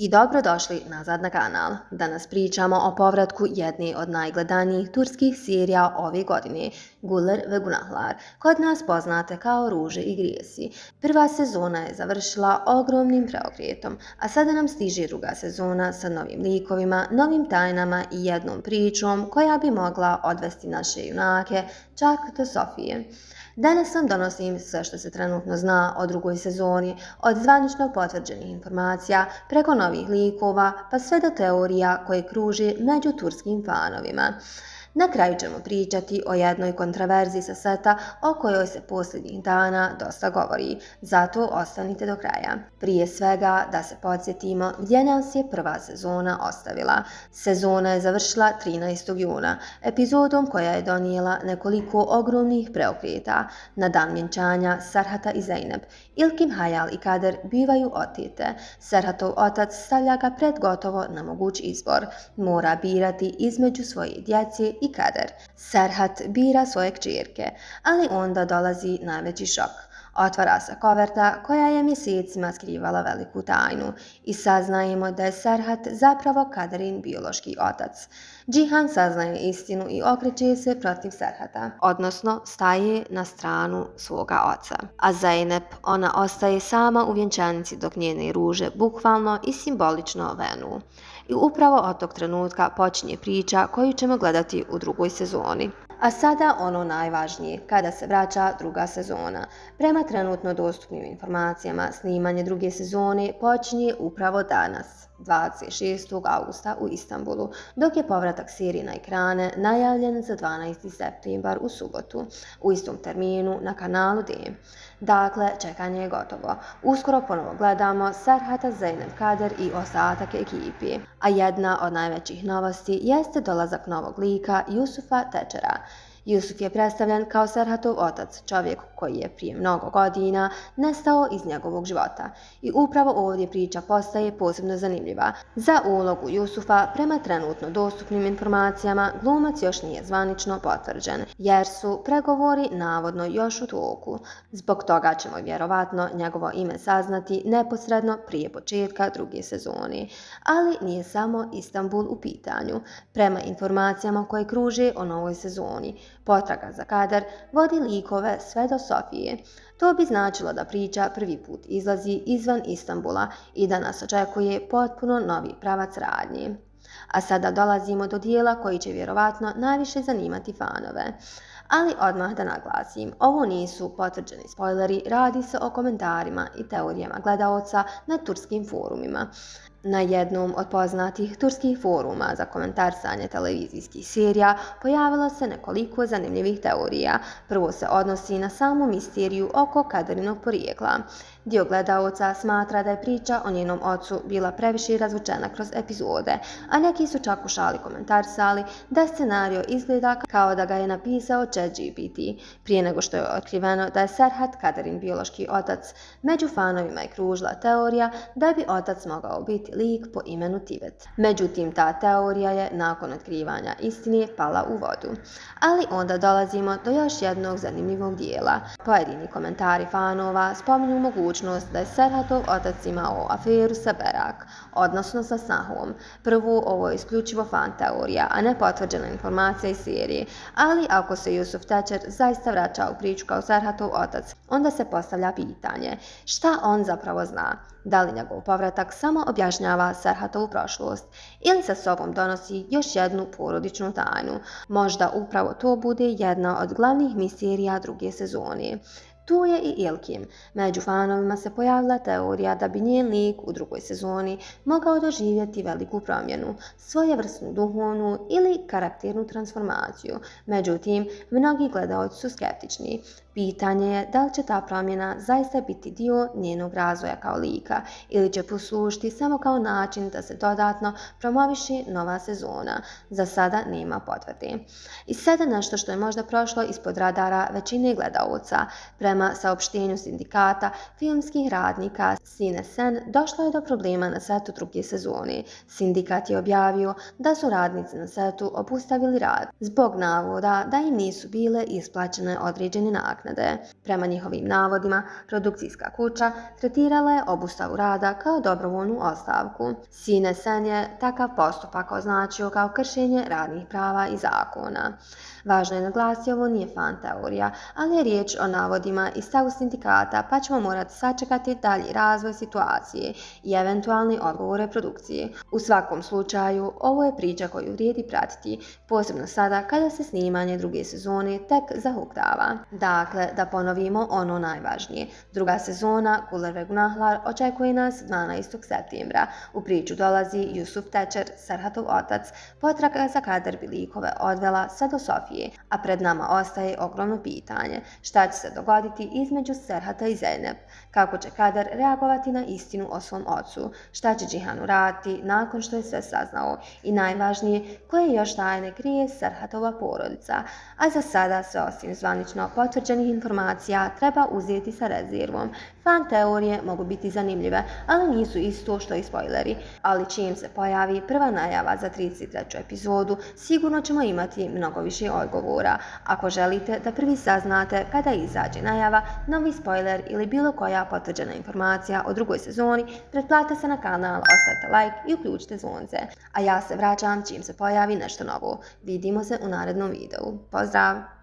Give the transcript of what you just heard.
I dobrodošli nazad na kanal. Danas pričamo o povratku jedne od najgledanijih turskih serija ove godine, Güller ve Günahlar, kod nas poznate kao Ruže i grijesi. Prva sezona je završila ogromnim preokretom, a sada nam stiže druga sezona sa novim likovima, novim tajnama i jednom pričom koja bi mogla odvesti naše junake čak do Sofije. Danas vam donosim sve što se trenutno zna o drugoj sezoni, od zvanično potvrđenih informacija, preko novih likova, pa sve do teorija koje kruže među turskim fanovima. Na kraju ćemo pričati o jednoj kontraverziji sa seta o kojoj se posljednjih dana dosta govori, zato ostanite do kraja. Prije svega da se podsjetimo gdje nas je prva sezona ostavila. Sezona je završila 13. juna, epizodom koja je donijela nekoliko ogromnih preokreta. Na dan vjenčanja Serhata i Zeynep, Ilkim, Hayal i Kader bivaju otete. Serhatov otac stavlja ga pred gotovo nemoguć izbor. Mora birati između svoje djece i Kader. Serhat bira svoje kćerke, ali onda dolazi najveći šok. Otvara se koverta koja je mjesecima skrivala veliku tajnu i saznajemo da je Serhat zapravo Kaderin biološki otac. Cihan saznaje istinu i okreće se protiv Serhata, odnosno staje na stranu svoga oca. A Zeynep, ona ostaje sama u vjenčanici dok njene ruže bukvalno i simbolično venu. I upravo od tog trenutka počinje priča koju ćemo gledati u drugoj sezoni. A sada ono najvažnije, kada se vraća druga sezona. Prema trenutno dostupnim informacijama, snimanje druge sezone počinje upravo danas, 26. augusta u Istanbulu, dok je povratak serije na ekrane najavljen za 12. septembar u subotu, u istom terminu na kanalu D. Dakle, čekanje je gotovo. Uskoro ponovo gledamo Serhata, Zeynep, Kader i ostatak ekipi. A jedna od najvećih novosti jeste dolazak novog lika Yusufa Teçera. Yusuf je predstavljen kao Serhatov otac, čovjek koji je prije mnogo godina nestao iz njegovog života. I upravo ovdje priča postaje posebno zanimljiva. Za ulogu Yusufa, prema trenutno dostupnim informacijama, glumac još nije zvanično potvrđen, jer su pregovori navodno još u toku. Zbog toga ćemo vjerovatno njegovo ime saznati neposredno prije početka druge sezone. Ali nije samo Istanbul u pitanju. Prema informacijama koje kruže o novoj sezoni, potraga za Kader vodi likove sve do Sofije. To bi značilo da priča prvi put izlazi izvan Istanbula i da nas očekuje potpuno novi pravac radnje. A sada dolazimo do dijela koji će vjerovatno najviše zanimati fanove. Ali odmah da naglasim, ovo nisu potvrđeni spoileri, radi se o komentarima i teorijama gledaoca na turskim forumima. Na jednom od poznatih turskih foruma za komentarsanje televizijskih serija pojavilo se nekoliko zanimljivih teorija. Prvo se odnosi na samu misteriju oko Kaderinog porijekla. Dio gledaoca smatra da je priča o njenom ocu bila previše razvučena kroz epizode, a neki su čak u šali komentarsali da scenario izgleda kao da ga je napisao ChatGPT. Prije nego što je otkriveno da je Serhat Kaderin biološki otac, među fanovima je kružila teorija da bi otac mogao biti lik po imenu Tibet. Međutim, ta teorija je nakon otkrivanja istine pala u vodu. Ali onda dolazimo do još jednog zanimljivog dijela. Pojedini komentari fanova spominju mogućnost da je Serhatov otac imao aferu sa Berak, odnosno sa snahom. Prvo, ovo je isključivo fan teorija, a ne potvrđena informacija iz serije. Ali ako se Yusuf Teçer zaista vraća u priču kao Serhatov otac, onda se postavlja pitanje šta on zapravo zna. Da li njegov povratak samo objašnjava Serhatovu prošlost ili sa sobom donosi još jednu porodičnu tajnu. Možda upravo to bude jedna od glavnih misterija druge sezone. Tu je i Ilkim. Među fanovima se pojavila teorija da bi njen lik u drugoj sezoni mogao doživjeti veliku promjenu, svojevrsnu duhovnu ili karakternu transformaciju. Međutim, mnogi gledaoci su skeptični. Pitanje je da li će ta promjena zaista biti dio njenog razvoja kao lika ili će poslužiti samo kao način da se dodatno promoviše nova sezona. Za sada nema potvrde. I sada nešto što je možda prošlo ispod radara većine gledaoca. Prema saopštenju sindikata filmskih radnika Sinesen došlo je do problema na setu druge sezone. Sindikat je objavio da su radnici na setu obustavili rad zbog navoda da im nisu bile isplaćene određene naknade. naknade. Prema njihovim navodima, produkcijska kuća tretirala je obustavu rada kao dobrovoljnu ostavku. CNN je takav postupak označio kao kršenje radnih prava i zakona. Važno je naglasiti, ovo nije fan teorija, ali je riječ o navodima i stavu sindikata, pa ćemo morati sačekati dalji razvoj situacije i eventualni odgovore produkcije. U svakom slučaju, ovo je priča koju vrijedi pratiti, posebno sada kada se snimanje druge sezone tek zahuktava. Dakle, da ponovimo ono najvažnije. Druga sezona Guller ve Gunahlar očekuje nas 12. septembra. U priču dolazi Yusuf Tecer, Serhatov otac. Potraga za Kader bi likove odvela sve do Sofije, a pred nama ostaje ogromno pitanje. Šta će se dogoditi između Serhata i Zeynep? Kako će Kader reagovati na istinu o svom ocu? Šta će Džihan uraditi nakon što je sve saznao? I najvažnije, koje još tajne krije Serhatova porodica? A za sada sve osim zvanično potvrđenih informacija treba uzeti sa rezervom. Fan teorije mogu biti zanimljive, ali nisu isto što i spoileri. Ali čim se pojavi prva najava za 33. epizodu, sigurno ćemo imati mnogo više odgovora. Ako želite da prvi saznate kada izađe najava, novi spoiler ili bilo koja potvrđena informacija o drugoj sezoni, pretplatite se na kanal, ostavite like i uključite zvonce. A ja se vraćam čim se pojavi nešto novo. Vidimo se u narednom videu. Pozdrav!